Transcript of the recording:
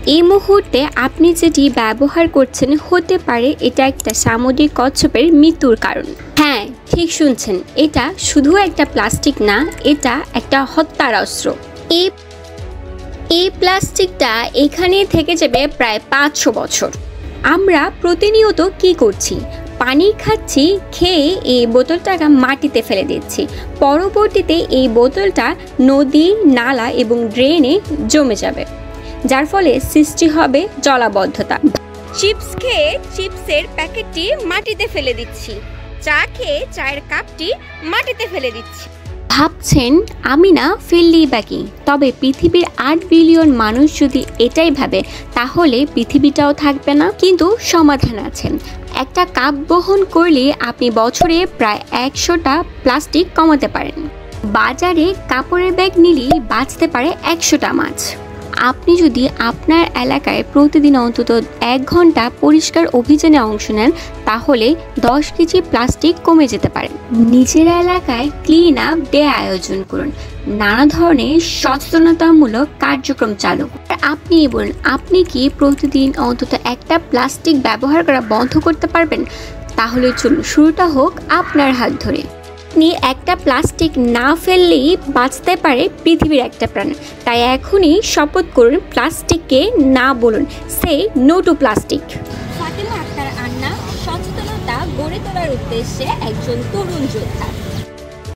এই মুহূর্তে আপনি যেটি ব্যবহার করছেন হতে পারে এটা একটা সামুদ্রিক কচ্ছপের মৃত্যুর কারণ। হ্যাঁ, ঠিক শুনছেন, এটা শুধু একটা প্লাস্টিক না, এটা একটা হত্যার অস্ত্র। এই প্লাস্টিকটা এখানে থেকে যাবে প্রায় 500 বছর। আমরা প্রতিনিয়ত কি করছি? পানি খাচ্ছি, খেয়ে এই বোতলটাকে মাটিতে ফেলে দিচ্ছি। পরবর্তীতে এই বোতলটা নদী, নালা এবং ড্রেনে জমে যাবে, যার ফলে সৃষ্টি হবে জলাবদ্ধতা। চিপস খেয়ে চিপসের প্যাকেটটি মাটিতে ফেলে দিচ্ছি, চা খেয়ে চায়ের কাপটি মাটিতে ফেলে দিচ্ছি। ভাবছেন আমি না ফেললেই বাকি, তবে পৃথিবীর 8 বিলিয়ন মানুষ যদি এটাই ভাবে তাহলে পৃথিবীটাও থাকবে না। কিন্তু সমাধান আছে। একটা কাপ বহন করলে আপনি বছরে প্রায় 100টা প্লাস্টিক কমাতে পারেন। বাজারে কাপড়ের ব্যাগ নিলেই বাঁচতে পারে 100টা মাছ। আপনি যদি আপনার এলাকায় প্রতিদিন অন্তত 1 ঘন্টা পরিষ্কার অভিযানে অংশ নেন তাহলে 10 কেজি প্লাস্টিক কমে যেতে পারে। নিজের এলাকায় ক্লিন আপ ডে আয়োজন করুন, নানা ধরনের সচেতনতামূলক কার্যক্রম চালু করুন। আপনি বলুন, আপনি কি প্রতিদিন অন্তত একটা প্লাস্টিক ব্যবহার করা বন্ধ করতে পারবেন? তাহলে চলুন শুরুটা হোক আপনার হাত ধরে। আপনি একটা প্লাস্টিক না ফেললেই বাঁচতে পারে পৃথিবীর একটা প্রাণ। তাই এখনই শপথ করুন, প্লাস্টিককে না বলুন। Say no to plastic. Fatema Akter Anna সচেতনতা গড়ে তোলার উদ্দেশ্যে একজন তরুণ যোদ্ধা।